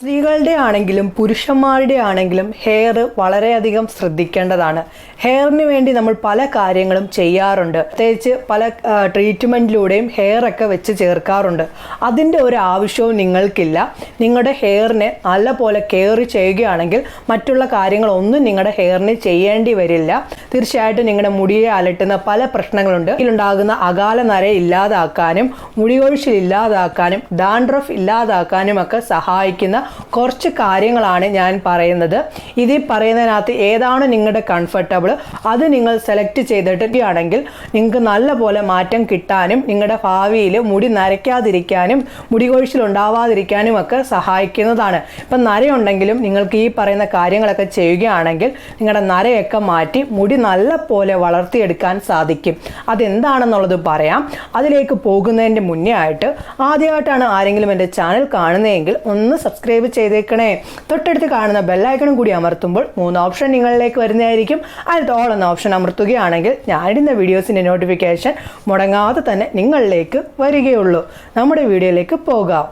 സ്ത്രീകളുടെ ആണെങ്കിലും പുരുഷന്മാരുടെ ആണെങ്കിലും ഹെയർ വളരെയധികം ശ്രദ്ധിക്കേണ്ടതാണ്. ഹെയറിന് വേണ്ടി നമ്മൾ പല കാര്യങ്ങളും ചെയ്യാറുണ്ട്. പ്രത്യേകിച്ച് പല ട്രീറ്റ്മെൻറ്റിലൂടെയും ഹെയറൊക്കെ വെച്ച് ചേർക്കാറുണ്ട്. അതിൻ്റെ ഒരു ആവശ്യവും നിങ്ങൾക്കില്ല. നിങ്ങളുടെ ഹെയറിനെ നല്ലപോലെ കെയർ ചെയ്യുകയാണെങ്കിൽ മറ്റുള്ള കാര്യങ്ങളൊന്നും നിങ്ങളുടെ ഹെയറിന് ചെയ്യേണ്ടി വരില്ല. തീർച്ചയായിട്ടും നിങ്ങളുടെ മുടിയെ അലട്ടുന്ന പല പ്രശ്നങ്ങളുണ്ട്. ഇതിലുണ്ടാകുന്ന അകാല നര ഇല്ലാതാക്കാനും മുടികൊഴിച്ചിൽ ഇല്ലാതാക്കാനും ഡാൻഡ്രഫ് ഇല്ലാതാക്കാനും ഒക്കെ സഹായിക്കുന്ന കുറച്ച് കാര്യങ്ങളാണ് ഞാൻ പറയുന്നത്. ഇതിൽ പറയുന്നതിനകത്ത് ഏതാണ് നിങ്ങളുടെ കംഫർട്ടബിൾ അത് നിങ്ങൾ സെലക്ട് ചെയ്തിട്ടാണെങ്കിൽ നിങ്ങൾക്ക് നല്ല പോലെ മാറ്റം കിട്ടാനും നിങ്ങളുടെ ഭാവിയിൽ മുടി നരയ്ക്കാതിരിക്കാനും മുടി കൊഴിച്ചിൽ ഉണ്ടാവാതിരിക്കാനും ഒക്കെ സഹായിക്കുന്നതാണ്. ഇപ്പം നരയുണ്ടെങ്കിലും നിങ്ങൾക്ക് ഈ പറയുന്ന കാര്യങ്ങളൊക്കെ ചെയ്യുകയാണെങ്കിൽ നിങ്ങളുടെ നരയൊക്കെ മാറ്റി മുടി നല്ല പോലെ വളർത്തിയെടുക്കാൻ സാധിക്കും. അതെന്താണെന്നുള്ളത് പറയാം. അതിലേക്ക് പോകുന്നതിൻ്റെ മുന്നേ ആയിട്ട് ആദ്യമായിട്ടാണ് ആരെങ്കിലും എൻ്റെ ചാനൽ കാണുന്നതെങ്കിൽ ഒന്ന് സബ്സ്ക്രൈബ് ചെയ്തേക്കണേ. തൊട്ടടുത്ത് കാണുന്ന ബെല്ലൈക്കണും കൂടി അമർത്തുമ്പോൾ 3 ഓപ്ഷൻ നിങ്ങളിലേക്ക് വരുന്നതായിരിക്കും. അതിൽ ഓൾ എന്ന ഓപ്ഷൻ അമർത്തുകയാണെങ്കിൽ ഞാനിടുന്ന വീഡിയോസിൻ്റെ നോട്ടിഫിക്കേഷൻ മുടങ്ങാതെ തന്നെ നിങ്ങളിലേക്ക് വരികയുള്ളൂ. നമ്മുടെ വീഡിയോയിലേക്ക് പോകാം.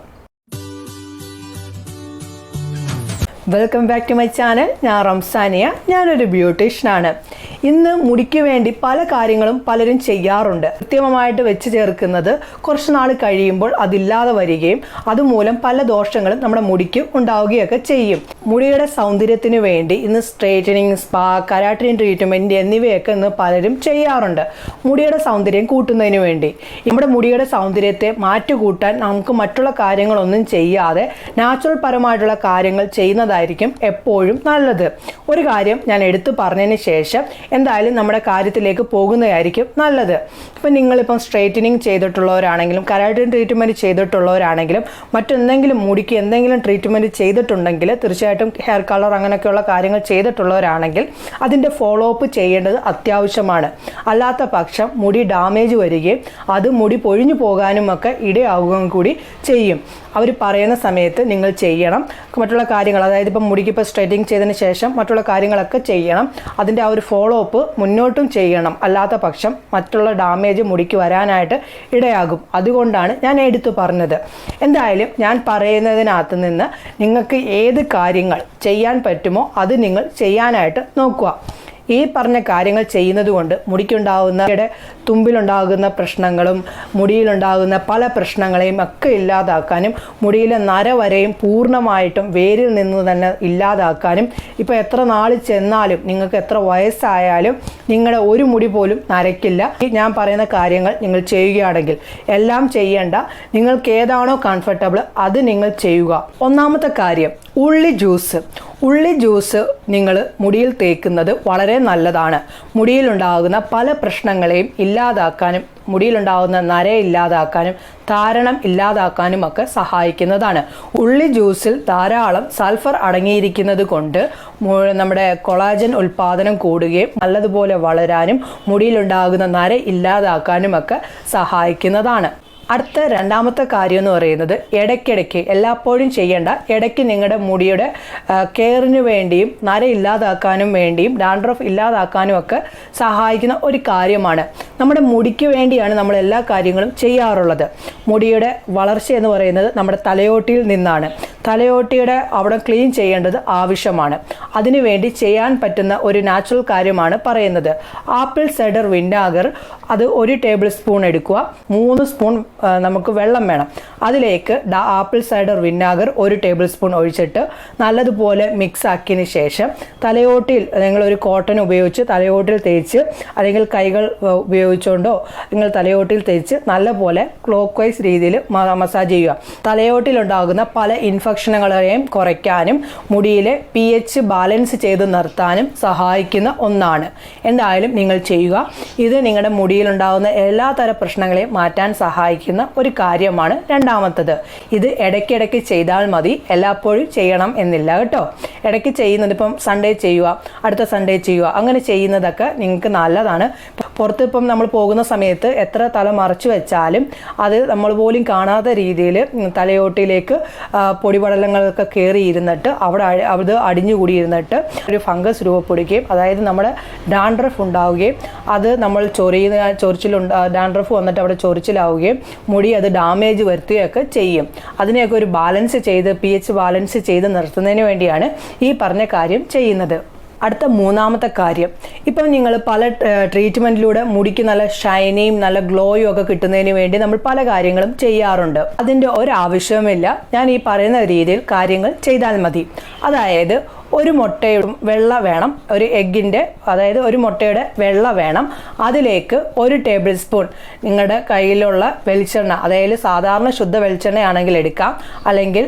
Welcome back to my channel. ഞാൻ റംസാനിയ. ഞാനൊരു ബ്യൂട്ടീഷ്യനാണ്. ഇന്ന് മുടിക്ക് വേണ്ടി പല കാര്യങ്ങളും പലരും ചെയ്യാറുണ്ട്. കൃത്യമായിട്ട് വെച്ച് ചേർക്കുന്നത് കുറച്ച് നാൾ കഴിയുമ്പോൾ അതില്ലാതെ വരികയും അതുമൂലം പല ദോഷങ്ങളും നമ്മുടെ മുടിക്ക് ഉണ്ടാവുകയൊക്കെ ചെയ്യും. മുടിയുടെ സൗന്ദര്യത്തിന് വേണ്ടി ഇന്ന് സ്ട്രൈറ്റനിങ്, സ്പാ, കെരാറ്റിൻ ട്രീറ്റ്മെൻറ്റ് എന്നിവയൊക്കെ ഇന്ന് പലരും ചെയ്യാറുണ്ട്. മുടിയുടെ സൗന്ദര്യം കൂട്ടുന്നതിന് വേണ്ടി നമ്മുടെ മുടിയുടെ സൗന്ദര്യത്തെ മാറ്റുകൂട്ടാൻ നമുക്ക് മറ്റുള്ള കാര്യങ്ങളൊന്നും ചെയ്യാതെ നാച്ചുറൽ പരമായിട്ടുള്ള കാര്യങ്ങൾ ചെയ്യുന്നതായിരിക്കും എപ്പോഴും നല്ലത്. ഒരു കാര്യം ഞാൻ എടുത്തു പറഞ്ഞതിന് ശേഷം എന്തായാലും നമ്മുടെ കാര്യത്തിലേക്ക് പോകുന്നതായിരിക്കും നല്ലത്. ഇപ്പം നിങ്ങളിപ്പം സ്ട്രൈറ്റനിങ് ചെയ്തിട്ടുള്ളവരാണെങ്കിലും കെരാറ്റിൻ ട്രീറ്റ്മെൻറ്റ് ചെയ്തിട്ടുള്ളവരാണെങ്കിലും മറ്റെന്തെങ്കിലും മുടിക്ക് എന്തെങ്കിലും ട്രീറ്റ്മെൻറ്റ് ചെയ്തിട്ടുണ്ടെങ്കിൽ തീർച്ചയായിട്ടും ഹെയർ കളർ അങ്ങനെയൊക്കെയുള്ള കാര്യങ്ങൾ ചെയ്തിട്ടുള്ളവരാണെങ്കിൽ അതിൻ്റെ ഫോളോ അപ്പ് ചെയ്യേണ്ടത് അത്യാവശ്യമാണ്. അല്ലാത്ത പക്ഷം മുടി ഡാമേജ് വരികയും അത് മുടി പൊഴിഞ്ഞു പോകാനും ഒക്കെ ഇടയാവുകയും കൂടി ചെയ്യും. അവർ പറയുന്ന സമയത്ത് നിങ്ങൾ ചെയ്യണം മറ്റുള്ള കാര്യങ്ങൾ. അതായത് ഇപ്പം മുടിക്ക് ഇപ്പോൾ സ്ട്രെയിറ്റിംഗ് ചെയ്തതിന് ശേഷം മറ്റുള്ള കാര്യങ്ങളൊക്കെ ചെയ്യണം. അതിൻ്റെ ആ ഒരു ഫോളോ അപ്പ് മുന്നോട്ടും ചെയ്യണം. അല്ലാത്ത പക്ഷം മറ്റുള്ള ഡാമേജ് മുടിക്ക് വരാനായിട്ട് ഇടയാകും. അതുകൊണ്ടാണ് ഞാൻ എടുത്തു പറഞ്ഞത്. എന്തായാലും ഞാൻ പറയുന്നതിനകത്ത് നിന്ന് നിങ്ങൾക്ക് ഏത് കാര്യങ്ങൾ ചെയ്യാൻ പറ്റുമോ അത് നിങ്ങൾ ചെയ്യാനായിട്ട് നോക്കുക. ഈ പറഞ്ഞ കാര്യങ്ങൾ ചെയ്യുന്നത് കൊണ്ട് മുടിക്കുണ്ടാകുന്ന തുമ്പിലുണ്ടാകുന്ന പ്രശ്നങ്ങളും മുടിയിലുണ്ടാകുന്ന പല പ്രശ്നങ്ങളെയും ഒക്കെ ഇല്ലാതാക്കാനും മുടിയിലെ നര വരെയും പൂർണ്ണമായിട്ടും വേരിൽ നിന്ന് തന്നെ ഇല്ലാതാക്കാനും ഇപ്പോൾ എത്ര നാൾ ചെന്നാലും നിങ്ങൾക്ക് എത്ര വയസ്സായാലും നിങ്ങളുടെ ഒരു മുടി പോലും നരയ്ക്കില്ല. ഞാൻ പറയുന്ന കാര്യങ്ങൾ നിങ്ങൾ ചെയ്യുകയാണെങ്കിൽ എല്ലാം ചെയ്യേണ്ട. നിങ്ങൾക്ക് ഏതാണോ കംഫർട്ടബിൾ അത് നിങ്ങൾ ചെയ്യുക. ഒന്നാമത്തെ കാര്യം ഉള്ളി ജ്യൂസ്. ഉള്ളി ജ്യൂസ് നിങ്ങൾ മുടിയിൽ തേക്കുന്നത് വളരെ നല്ലതാണ്. മുടിയിലുണ്ടാകുന്ന പല പ്രശ്നങ്ങളെയും ഇല്ലാതാക്കാനും മുടിയിലുണ്ടാകുന്ന നര ഇല്ലാതാക്കാനും താരണം ഇല്ലാതാക്കാനും ഒക്കെ സഹായിക്കുന്നതാണ്. ഉള്ളി ജ്യൂസിൽ ധാരാളം സൾഫർ അടങ്ങിയിരിക്കുന്നത് കൊണ്ട് നമ്മുടെ കൊളാജൻ ഉൽപ്പാദനം കൂടുകയും നല്ലതുപോലെ വളരാനും മുടിയിലുണ്ടാകുന്ന നര ഇല്ലാതാക്കാനും ഒക്കെ സഹായിക്കുന്നതാണ്. അടുത്ത രണ്ടാമത്തെ കാര്യം എന്ന് പറയുന്നത് ഇടയ്ക്കിടയ്ക്ക് എല്ലായ്പ്പോഴും ചെയ്യേണ്ട ഇടയ്ക്ക് നിങ്ങളുടെ മുടിയുടെ കെയറിന് വേണ്ടിയും നര ഇല്ലാതാക്കാനും വേണ്ടിയും ഡാൻഡ്രഫ് ഇല്ലാതാക്കാനും ഒക്കെ സഹായിക്കുന്ന ഒരു കാര്യമാണ്. നമ്മുടെ മുടിക്ക് വേണ്ടിയാണ് നമ്മൾ എല്ലാ കാര്യങ്ങളും ചെയ്യാറുള്ളത്. മുടിയുടെ വളർച്ച എന്ന് പറയുന്നത് നമ്മുടെ തലയോട്ടിയിൽ നിന്നാണ്. തലയോട്ടിയുടെ അവിടെ ക്ലീൻ ചെയ്യേണ്ടത് ആവശ്യമാണ്. അതിനുവേണ്ടി ചെയ്യാൻ പറ്റുന്ന ഒരു നാച്ചുറൽ കാര്യമാണ് പറയുന്നത്. ആപ്പിൾ സൈഡർ വിനാഗർ അത് 1 ടേബിൾ സ്പൂൺ എടുക്കുക. 3 സ്പൂൺ നമുക്ക് വെള്ളം വേണം. അതിലേക്ക് apple cider vinegar 1 table spoon ഒഴിച്ചിട്ട് നല്ലതുപോലെ മിക്സ് ആക്കിയതിന് ശേഷം തലയോട്ടിയിൽ നിങ്ങളൊരു കോട്ടൺ ഉപയോഗിച്ച് തലയോട്ടിൽ തേച്ച് അല്ലെങ്കിൽ കൈകൾ ഉപയോഗിച്ചുകൊണ്ടോ നിങ്ങൾ തലയോട്ടിൽ തേച്ച് നല്ലപോലെ ക്ലോക്ക് വൈസ് രീതിയിൽ മസാജ് ചെയ്യുക. തലയോട്ടിലുണ്ടാകുന്ന പല ഇൻഫെക്ഷനുകളെയും കുറയ്ക്കാനും മുടിയിലെ pH ബാലൻസ് ചെയ്ത് നിർത്താനും സഹായിക്കുന്ന ഒന്നാണ്. എന്തായാലും നിങ്ങൾ ചെയ്യുക. ഇത് നിങ്ങളുടെ മുടിയിലുണ്ടാകുന്ന എല്ലാ തരം പ്രശ്നങ്ങളെയും മാറ്റാൻ സഹായിക്കുന്ന ഒരു കാര്യമാണ്. രണ്ടാമത്തത് ഇത് ഇടയ്ക്കിടയ്ക്ക് ചെയ്താൽ മതി, എല്ലായ്പ്പോഴും ചെയ്യണം എന്നില്ല കേട്ടോ. ഇടയ്ക്ക് ചെയ്യുന്നത് ഇപ്പം സൺഡേ ചെയ്യുക, അടുത്ത സൺഡേ ചെയ്യുക, അങ്ങനെ ചെയ്യുന്നതൊക്കെ നിങ്ങൾക്ക് നല്ലതാണ്. പുറത്തിപ്പം നമ്മൾ പോകുന്ന സമയത്ത് എത്ര തല മറച്ചു വെച്ചാലും അത് നമ്മൾ പോലും കാണാത്ത രീതിയിൽ തലയോട്ടിയിലേക്ക് പൊടിപടലങ്ങളൊക്കെ കയറിയിരുന്നിട്ട് അത് അടിഞ്ഞുകൂടിയിരുന്നിട്ട് ഒരു ഫംഗസ് രൂപപ്പെടുകയും അതായത് നമ്മുടെ ഡാൻഡ്രഫ് ഉണ്ടാവുകയും അത് നമ്മൾ ഡാൻഡ്രഫ് വന്നിട്ട് അവിടെ ചൊറിച്ചിലാവുകയും മുടി അത് ഡാമേജ് വരുത്തുകയൊക്കെ ചെയ്യും. അതിനെയൊക്കെ ഒരു ബാലൻസ് ചെയ്ത് pH ബാലൻസ് ചെയ്ത് നിർത്തുന്നതിന് വേണ്ടിയാണ് ഈ പറഞ്ഞ കാര്യം ചെയ്യുന്നത്. അടുത്ത മൂന്നാമത്തെ കാര്യം, ഇപ്പം നിങ്ങൾ പല ട്രീറ്റ്മെൻറ്റിലൂടെ മുടിക്ക് നല്ല ഷൈനിയും നല്ല ഗ്ലോയും ഒക്കെ കിട്ടുന്നതിന് വേണ്ടി നമ്മൾ പല കാര്യങ്ങളും ചെയ്യാറുണ്ട്. അതിൻ്റെ ഒരാവശ്യവുമില്ല. ഞാൻ ഈ പറയുന്ന രീതിയിൽ കാര്യങ്ങൾ ചെയ്താൽ മതി. അതായത് ഒരു മുട്ടയുടെ വെള്ള വേണം, ഒരു എഗ്ഗിൻ്റെ അതായത് ഒരു മുട്ടയുടെ വെള്ള വേണം. അതിലേക്ക് 1 ടേബിൾ സ്പൂൺ നിങ്ങളുടെ കയ്യിലുള്ള വെളിച്ചെണ്ണ, അതായത് സാധാരണ ശുദ്ധ വെളിച്ചെണ്ണയാണെങ്കിൽ എടുക്കാം, അല്ലെങ്കിൽ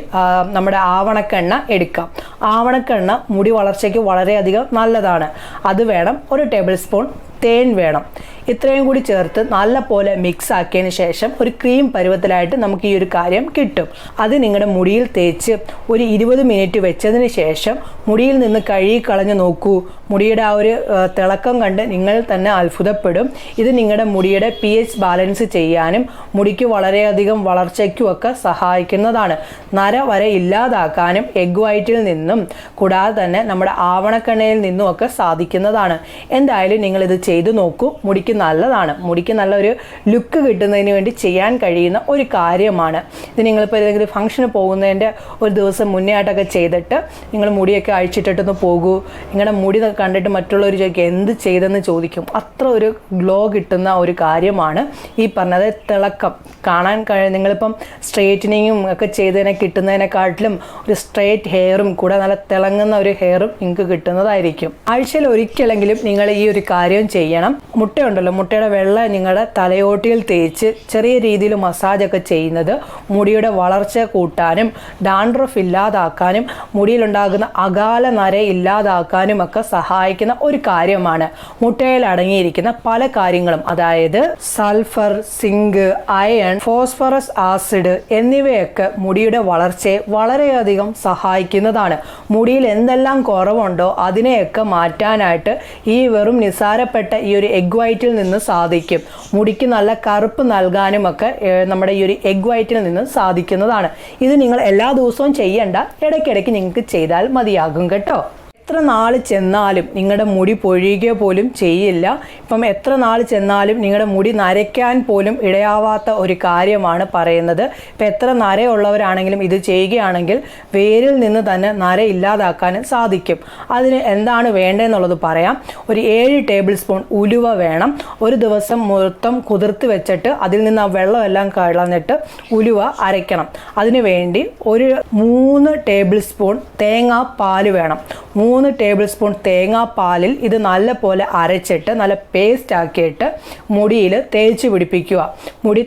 നമ്മുടെ ആവണക്കെണ്ണ എടുക്കാം. ആവണക്കെണ്ണ മുടി വളർച്ചയ്ക്ക് വളരെയധികം നല്ലതാണ്. അത് വേണം. 1 ടേബിൾ സ്പൂൺ തേൻ വേണം. ഇത്രയും കൂടി ചേർത്ത് നല്ല പോലെ മിക്സ് ആക്കിയതിന് ശേഷം ഒരു ക്രീം പരുവത്തിലായിട്ട് നമുക്ക് ഈ ഒരു കാര്യം കിട്ടും. അത് നിങ്ങളുടെ മുടിയിൽ തേച്ച് ഒരു 20 മിനിറ്റ് വെച്ചതിന് ശേഷം മുടിയിൽ നിന്ന് കഴുകി കളഞ്ഞ് നോക്കൂ. മുടിയുടെ ആ ഒരു തിളക്കം കണ്ട് നിങ്ങൾ തന്നെ അത്ഭുതപ്പെടും. ഇത് നിങ്ങളുടെ മുടിയുടെ pH ബാലൻസ് ചെയ്യാനും മുടിക്ക് വളരെയധികം വളർച്ചയ്ക്കും ഒക്കെ സഹായിക്കുന്നതാണ്. നര വരെ ഇല്ലാതാക്കാനും എഗ് വൈറ്റിൽ നിന്നും കൂടാതെ തന്നെ നമ്മുടെ ആവണക്കെണ്ണയിൽ നിന്നും ഒക്കെ സാധിക്കുന്നതാണ്. എന്തായാലും നിങ്ങളിത് ചെയ്തു നോക്കൂ. മുടിക്ക് നല്ലതാണ്. മുടിക്ക് നല്ലൊരു ലുക്ക് കിട്ടുന്നതിന് വേണ്ടി ചെയ്യാൻ കഴിയുന്ന ഒരു കാര്യമാണ് ഇത്. നിങ്ങളിപ്പോൾ ഏതെങ്കിലും ഫംഗ്ഷന് പോകുന്നതിൻ്റെ ഒരു ദിവസം മുന്നേ ആയിട്ടൊക്കെ ചെയ്തിട്ട് നിങ്ങൾ മുടിയൊക്കെ അഴിച്ചിട്ടിട്ടൊന്ന് പോകൂ. നിങ്ങളുടെ മുടി കണ്ടിട്ട് മറ്റുള്ളവർ ചോദിക്കും എന്ത് ചെയ്തെന്ന് ചോദിക്കും. അത്ര ഒരു ഗ്ലോ കിട്ടുന്ന ഒരു കാര്യമാണ് ഈ പറഞ്ഞത്. തിളക്കം കാണാൻ നിങ്ങളിപ്പം സ്ട്രെയിറ്റനിങ്ങും ഒക്കെ ചെയ്തതിനെ കിട്ടുന്നതിനെക്കാട്ടിലും ഒരു സ്ട്രെയിറ്റ് ഹെയറും കൂടെ നല്ല തിളങ്ങുന്ന ഒരു ഹെയറും നിങ്ങൾക്ക് കിട്ടുന്നതായിരിക്കും. ആഴ്ചയിൽ ഒരിക്കലെങ്കിലും നിങ്ങൾ ഈ ഒരു കാര്യം ചെയ്യണം. മുട്ടയുണ്ടല്ലോ, മുട്ടയുടെ വെള്ള നിങ്ങളുടെ തലയോട്ടിയിൽ തേച്ച് ചെറിയ രീതിയിൽ മസാജൊക്കെ ചെയ്യുന്നത് മുടിയുടെ വളർച്ച കൂട്ടാനും ഡാൻഡ്രഫ് ഇല്ലാതാക്കാനും മുടിയിലുണ്ടാകുന്ന അകാല നര ഇല്ലാതാക്കാനും ഒക്കെ സഹായിക്കുന്ന ഒരു കാര്യമാണ്. മുട്ടയിൽ അടങ്ങിയിരിക്കുന്ന പല കാര്യങ്ങളും, അതായത് sulphur, zinc, iron, phosphorus acid എന്നിവയൊക്കെ മുടിയുടെ വളർച്ചയെ വളരെയധികം സഹായിക്കുന്നതാണ്. മുടിയിൽ എന്തെല്ലാം കുറവുണ്ടോ അതിനെയൊക്കെ മാറ്റാനായിട്ട് ഈ വെറും നിസാരപ്പെട്ട ഈ ഒരു എഗ് വൈറ്റിൽ നിന്ന് സാധിക്കും. മുടിക്ക് നല്ല കറുപ്പ് നൽകാനും ഒക്കെ നമ്മുടെ ഈ ഒരു എഗ് വൈറ്റിൽ നിന്ന് സാധിക്കുന്നതാണ്. ഇത് നിങ്ങൾ എല്ലാ ദിവസവും ചെയ്യണ്ട, ഇടയ്ക്കിടയ്ക്ക് നിങ്ങൾക്ക് ചെയ്താൽ മതിയാകും കേട്ടോ. എത്ര നാൾ ചെന്നാലും നിങ്ങളുടെ മുടി പൊഴിയുക പോലും ചെയ്യില്ല. ഇപ്പം എത്ര നാൾ ചെന്നാലും നിങ്ങളുടെ മുടി നരയ്ക്കാൻ പോലും ഇടയാവാത്ത ഒരു കാര്യമാണ് പറയുന്നത്. ഇപ്പം എത്ര നരയുള്ളവരാണെങ്കിലും ഇത് ചെയ്യുകയാണെങ്കിൽ വേരിൽ നിന്ന് തന്നെ നര ഇല്ലാതാക്കാനും സാധിക്കും. അതിന് എന്താണ് വേണ്ടതെന്നുള്ളത് പറയാം. ഒരു 7 ടേബിൾ സ്പൂൺ ഉലുവ വേണം. ഒരു ദിവസം മൊത്തം കുതിർത്ത് വെച്ചിട്ട് അതിൽ നിന്ന് ആ വെള്ളമെല്ലാം കളഞ്ഞിട്ട് ഉലുവ അരയ്ക്കണം. അതിനു വേണ്ടി ഒരു 3 ടേബിൾ സ്പൂൺ തേങ്ങാപ്പാൽ വേണം. 3 ടേബിൾ സ്പൂൺ തേങ്ങാപ്പാലിൽ ഇത് നല്ല പോലെ അരച്ചിട്ട് നല്ല പേസ്റ്റ് ആക്കിയിട്ട് മുടിയിൽ തേച്ച് പിടിപ്പിക്കുക. മുടി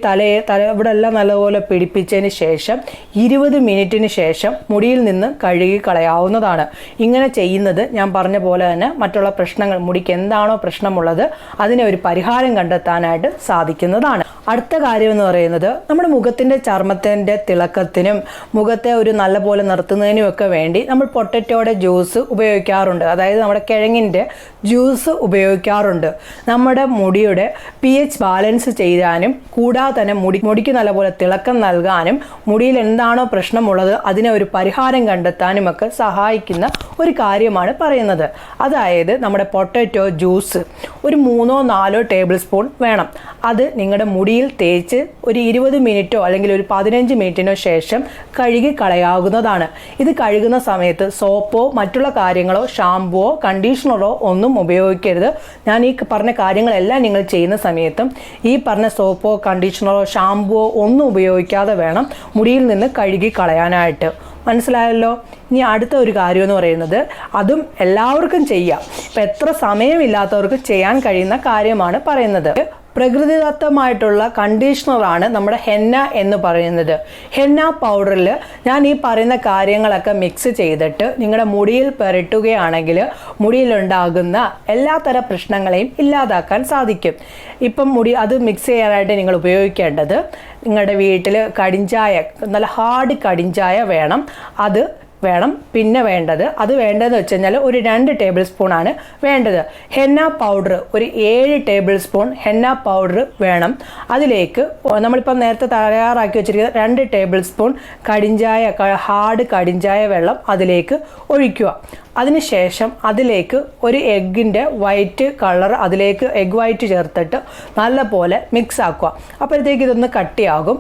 ഇവിടെ എല്ലാം നല്ലപോലെ പിടിപ്പിച്ചതിന് ശേഷം 20 മിനിറ്റിന് ശേഷം മുടിയിൽ നിന്ന് കഴുകി കളയാവുന്നതാണ്. ഇങ്ങനെ ചെയ്യുന്നത് ഞാൻ പറഞ്ഞ പോലെ തന്നെ മറ്റുള്ള പ്രശ്നങ്ങൾ, മുടിക്ക് എന്താണോ പ്രശ്നമുള്ളത് അതിനെ ഒരു പരിഹാരം കണ്ടെത്താനായിട്ട് സാധിക്കുന്നതാണ്. അടുത്ത കാര്യം എന്ന് പറയുന്നത് നമ്മുടെ മുഖത്തിൻ്റെ ചർമ്മത്തിൻ്റെ തിളക്കത്തിനും മുഖത്തെ ഒരു നല്ല പോലെ നിർത്തുന്നതിനും ഒക്കെ വേണ്ടി നമ്മൾ പൊട്ടറ്റോയുടെ ജ്യൂസ് ഉപയോഗിക്കാറുണ്ട്. അതായത് നമ്മുടെ കിഴങ്ങിൻ്റെ ജ്യൂസ് ഉപയോഗിക്കാറുണ്ട്. നമ്മുടെ മുടിയുടെ pH ബാലൻസ് ചെയ്യാനും കൂടാതെ തന്നെ മുടിക്ക് നല്ലപോലെ തിളക്കം നൽകാനും മുടിയിൽ എന്താണോ പ്രശ്നമുള്ളത് അതിനെ ഒരു പരിഹാരം കണ്ടെത്താനും ഒക്കെ സഹായിക്കുന്ന ഒരു കാര്യമാണ് പറയുന്നത്. അതായത് നമ്മുടെ പൊട്ടറ്റോ ജ്യൂസ് ഒരു 3-4 ടേബിൾ സ്പൂൺ വേണം. അത് നിങ്ങളുടെ മുടിയിൽ തേച്ച് ഒരു 20 മിനിറ്റോ അല്ലെങ്കിൽ ഒരു 15 മിനിറ്റിനോ ശേഷം കഴുകി കളയാവുന്നതാണ്. ഇത് കഴുകുന്ന സമയത്ത് സോപ്പോ മറ്റുള്ള കാര്യങ്ങളോ ഷാമ്പുവോ കണ്ടീഷണറോ ഒന്നും ഉപയോഗിക്കരുത്. ഞാൻ ഈ പറഞ്ഞ കാര്യങ്ങളെല്ലാം നിങ്ങൾ ചെയ്യുന്ന സമയത്തും ഈ പറഞ്ഞ സോപ്പോ കണ്ടീഷണറോ ഷാമ്പുവോ ഒന്നും ഉപയോഗിക്കാതെ വേണം മുടിയിൽ നിന്ന് കഴുകി കളയാനായിട്ട്. മനസ്സിലായല്ലോ. ഇനി അടുത്ത ഒരു കാര്യം എന്ന് പറയുന്നത് അതും എല്ലാവർക്കും ചെയ്യാം. ഇപ്പം എത്ര സമയമില്ലാത്തവർക്ക് ചെയ്യാൻ കഴിയുന്ന കാര്യമാണ് പറയുന്നത്. പ്രകൃതിദത്തമായിട്ടുള്ള കണ്ടീഷണറാണ് നമ്മുടെ ഹെന്ന എന്ന് പറയുന്നത്. ഹെന്ന പൗഡറിൽ ഞാൻ ഈ പറയുന്ന കാര്യങ്ങളൊക്കെ മിക്സ് ചെയ്തിട്ട് നിങ്ങളുടെ മുടിയിൽ പുരട്ടുകയാണെങ്കിൽ മുടിയിലുണ്ടാകുന്ന എല്ലാത്തരം പ്രശ്നങ്ങളെയും ഇല്ലാതാക്കാൻ സാധിക്കും. ഇപ്പം അത് മിക്സ് ചെയ്യാനായിട്ട് നിങ്ങൾ ഉപയോഗിക്കേണ്ടത് നിങ്ങളുടെ വീട്ടിൽ കടിഞ്ചായ, നല്ല ഹാർഡ് കടിഞ്ചായ വേണം. അത് വേണം. പിന്നെ വേണ്ടത് വേണ്ടതെന്ന് വെച്ച് കഴിഞ്ഞാൽ ഒരു 2 ടേബിൾ സ്പൂൺ ആണ് വേണ്ടത്. ഹെന്ന പൗഡർ ഒരു 7 ടേബിൾ സ്പൂൺ ഹെന്ന പൗഡർ വേണം. അതിലേക്ക് നമ്മളിപ്പോൾ നേരത്തെ തയ്യാറാക്കി വെച്ചിരിക്കുന്ന 2 ടേബിൾ സ്പൂൺ ഹാർഡ് കടിഞ്ചായ വെള്ളം അതിലേക്ക് ഒഴിക്കുക. അതിനുശേഷം അതിലേക്ക് ഒരു എഗ്ഗിൻ്റെ വൈറ്റ് കളർ അതിലേക്ക് എഗ് വൈറ്റ് ചേർത്തിട്ട് നല്ലപോലെ മിക്സ് ആക്കുക. അപ്പോഴത്തേക്ക് ഇതൊന്ന് കട്ടിയാകും.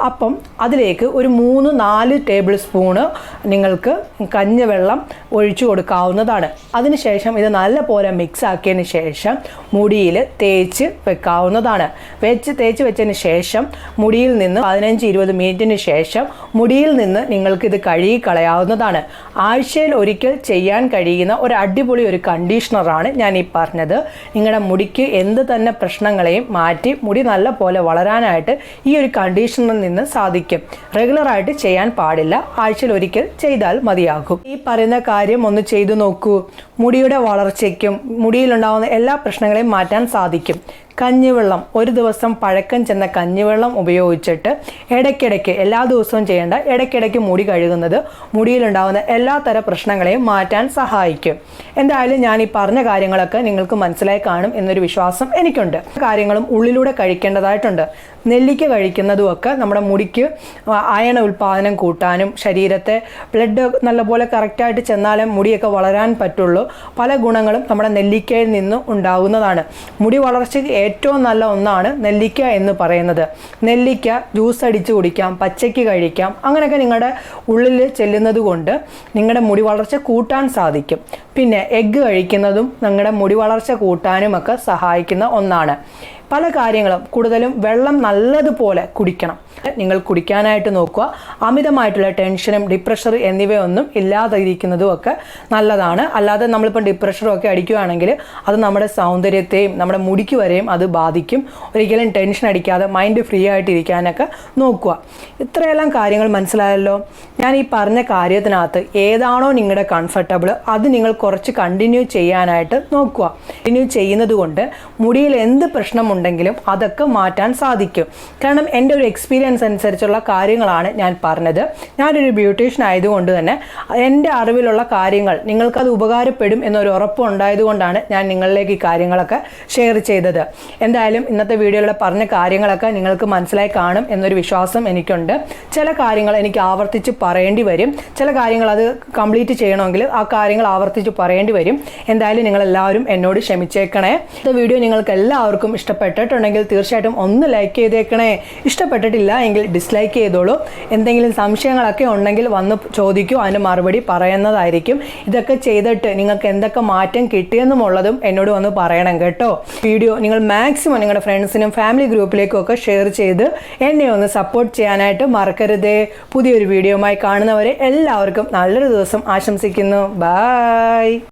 അപ്പം അതിലേക്ക് ഒരു 3-4 ടേബിൾ സ്പൂണ് നിങ്ങൾക്ക് കഞ്ഞിവെള്ളം ഒഴിച്ചു കൊടുക്കാവുന്നതാണ്. അതിനുശേഷം ഇത് നല്ലപോലെ മിക്സ് ആക്കിയതിന് ശേഷം മുടിയിൽ തേച്ച് വെക്കാവുന്നതാണ്. തേച്ച് വെച്ചതിന് ശേഷം മുടിയിൽ നിന്ന് 15-20 മിനിറ്റിന് ശേഷം മുടിയിൽ നിന്ന് നിങ്ങൾക്കിത് കഴുകി കളയാവുന്നതാണ്. ആഴ്ചയിൽ ഒരിക്കൽ ചെയ്യാൻ കഴിയുന്ന ഒരു അടിപൊളി ഒരു കണ്ടീഷണറാണ് ഞാൻ ഈ പറഞ്ഞത്. നിങ്ങളുടെ മുടിക്ക് എന്ത് തന്നെ പ്രശ്നങ്ങളെയും മാറ്റി മുടി നല്ല പോലെ വളരാനായിട്ട് ഈ ഒരു കണ്ടീഷണറിൽ നിന്ന് സാധിക്കും. റെഗുലറായിട്ട് ചെയ്യാൻ പാടില്ല, ആഴ്ചയിൽ ഒരിക്കൽ ചെയ്താൽ മതിയാകും. ഈ പറയുന്ന കാര്യം ഒന്ന് ചെയ്തു നോക്കൂ. മുടിയുടെ വളർച്ചയ്ക്കും മുടിയിലുണ്ടാകുന്ന എല്ലാ പ്രശ്നങ്ങളെയും മാറ്റാൻ സാധിക്കും. കഞ്ഞിവെള്ളം, ഒരു ദിവസം പഴക്കം ചെന്ന കഞ്ഞിവെള്ളം ഉപയോഗിച്ചിട്ട് ഇടയ്ക്കിടയ്ക്ക്, എല്ലാ ദിവസവും ചെയ്യേണ്ട, ഇടയ്ക്കിടയ്ക്ക് മുടി കഴുകുന്നത് മുടിയിലുണ്ടാകുന്ന എല്ലാ തരം പ്രശ്നങ്ങളെയും മാറ്റാൻ സഹായിക്കും. എന്തായാലും ഞാൻ ഈ പറഞ്ഞ കാര്യങ്ങളൊക്കെ നിങ്ങൾക്ക് മനസ്സിലായി കാണും എന്നൊരു വിശ്വാസം എനിക്കുണ്ട്. കാര്യങ്ങളും ഉള്ളിലൂടെ കഴിക്കേണ്ടതായിട്ടുണ്ട്. നെല്ലിക്ക കഴിക്കുന്നതുമൊക്കെ നമ്മുടെ മുടിക്ക് അയൺ ഉൽപ്പാദനം കൂട്ടാനും ശരീരത്തെ ബ്ലഡ് നല്ലപോലെ കറക്റ്റായിട്ട് ചെന്നാലും മുടിയൊക്കെ വളരാൻ പറ്റുള്ളൂ. പല ഗുണങ്ങളും നമ്മുടെ നെല്ലിക്കയിൽ നിന്ന് ഉണ്ടാകുന്നതാണ്. മുടി വളർച്ചയ്ക്ക് ഏറ്റവും നല്ല ഒന്നാണ് നെല്ലിക്ക എന്ന് പറയുന്നത്. നെല്ലിക്ക ജ്യൂസ് അടിച്ച് കുടിക്കാം, പച്ചയ്ക്ക് കഴിക്കാം. അങ്ങനെയൊക്കെ നിങ്ങളുടെ ഉള്ളിൽ ചെല്ലുന്നത് കൊണ്ട് നിങ്ങളുടെ മുടി വളർച്ച കൂട്ടാൻ സാധിക്കും. പിന്നെ എഗ്ഗ് കഴിക്കുന്നതും നിങ്ങളുടെ മുടി വളർച്ച കൂട്ടാനും ഒക്കെ സഹായിക്കുന്ന ഒന്നാണ്. പല കാര്യങ്ങളും കൂടുതലും വെള്ളം നല്ലതുപോലെ കുടിക്കണം. നിങ്ങൾ കുടിക്കാനായിട്ട് നോക്കുക. അമിതമായിട്ടുള്ള ടെൻഷനും ഡിപ്രഷർ എന്നിവയൊന്നും ഇല്ലാതിരിക്കുന്നതും ഒക്കെ നല്ലതാണ്. അല്ലാതെ നമ്മളിപ്പോൾ ഡിപ്രഷറും ഒക്കെ അടിക്കുകയാണെങ്കിൽ അത് നമ്മുടെ സൗന്ദര്യത്തെയും നമ്മുടെ മുടിക്ക് വരെയും അത് ബാധിക്കും. ഒരിക്കലും ടെൻഷൻ അടിക്കാതെ മൈൻഡ് ഫ്രീ ആയിട്ടിരിക്കാനൊക്കെ നോക്കുക. ഇത്രയെല്ലാം കാര്യങ്ങൾ മനസ്സിലായല്ലോ. ഞാൻ ഈ പറഞ്ഞ കാര്യത്തിനകത്ത് ഏതാണോ നിങ്ങളുടെ കംഫർട്ടബിൾ അത് നിങ്ങൾ കുറച്ച് കണ്ടിന്യൂ ചെയ്യാനായിട്ട് നോക്കുക. കണ്ടിന്യൂ ചെയ്യുന്നത് കൊണ്ട് മുടിയിൽ എന്ത് പ്രശ്നമുണ്ടെങ്കിലും അതൊക്കെ മാറ്റാൻ സാധിക്കും. കാരണം എൻ്റെ ഒരു എക്സ്പീരിയൻസ് അനുസരിച്ചുള്ള കാര്യങ്ങളാണ് ഞാൻ പറഞ്ഞത്. ഞാനൊരു ബ്യൂട്ടീഷ്യൻ ആയതുകൊണ്ട് തന്നെ എൻ്റെ അറിവിലുള്ള കാര്യങ്ങൾ നിങ്ങൾക്കത് ഉപകാരപ്പെടും എന്നൊരു ഉറപ്പ് ഉണ്ടായതുകൊണ്ടാണ് ഞാൻ നിങ്ങളിലേക്ക് ഈ കാര്യങ്ങളൊക്കെ ഷെയർ ചെയ്തത്. എന്തായാലും ഇന്നത്തെ വീഡിയോയിൽ പറഞ്ഞ കാര്യങ്ങളൊക്കെ നിങ്ങൾക്ക് മനസ്സിലായി കാണും എന്നൊരു വിശ്വാസം എനിക്കുണ്ട്. ചില കാര്യങ്ങൾ എനിക്ക് ആവർത്തിച്ച് പറയേണ്ടി വരും. ചില കാര്യങ്ങൾ അത് കംപ്ലീറ്റ് ചെയ്യണമെങ്കിൽ ആ കാര്യങ്ങൾ ആവർത്തിച്ച് പറയേണ്ടി വരും. എന്തായാലും നിങ്ങളെല്ലാവരും എന്നോട് ക്ഷമിച്ചേക്കണേ. ഈ വീഡിയോ നിങ്ങൾക്ക് എല്ലാവർക്കും ഇഷ്ടപ്പെട്ടിട്ടുണ്ടെങ്കിൽ തീർച്ചയായിട്ടും ഒന്ന് ലൈക്ക് ചെയ്തേക്കണേ. ഇഷ്ടപ്പെട്ടിട്ടില്ല എങ്കിൽ ഡിസ്ലൈക്ക് ചെയ്തോളൂ. എന്തെങ്കിലും സംശയങ്ങളൊക്കെ ഉണ്ടെങ്കിൽ വന്ന് ചോദിക്കൂ, അതിന് മറുപടി പറയുന്നതായിരിക്കും. ഇതൊക്കെ ചെയ്തിട്ട് നിങ്ങൾക്ക് എന്തൊക്കെ മാറ്റം കിട്ടിയെന്നുമുള്ളതും എന്നോട് വന്ന് പറയണം കേട്ടോ. വീഡിയോ നിങ്ങൾ മാക്സിമം നിങ്ങളുടെ ഫ്രണ്ട്സിനും ഫാമിലി ഗ്രൂപ്പിലേക്കും ഒക്കെ ഷെയർ ചെയ്ത് എന്നെ ഒന്ന് സപ്പോർട്ട് ചെയ്യാനായിട്ട് മറക്കരുതേ. പുതിയൊരു വീഡിയോയുമായി കാണുന്നവരെ എല്ലാവർക്കും നല്ലൊരു ദിവസം ആശംസിക്കുന്നു. ബൈ.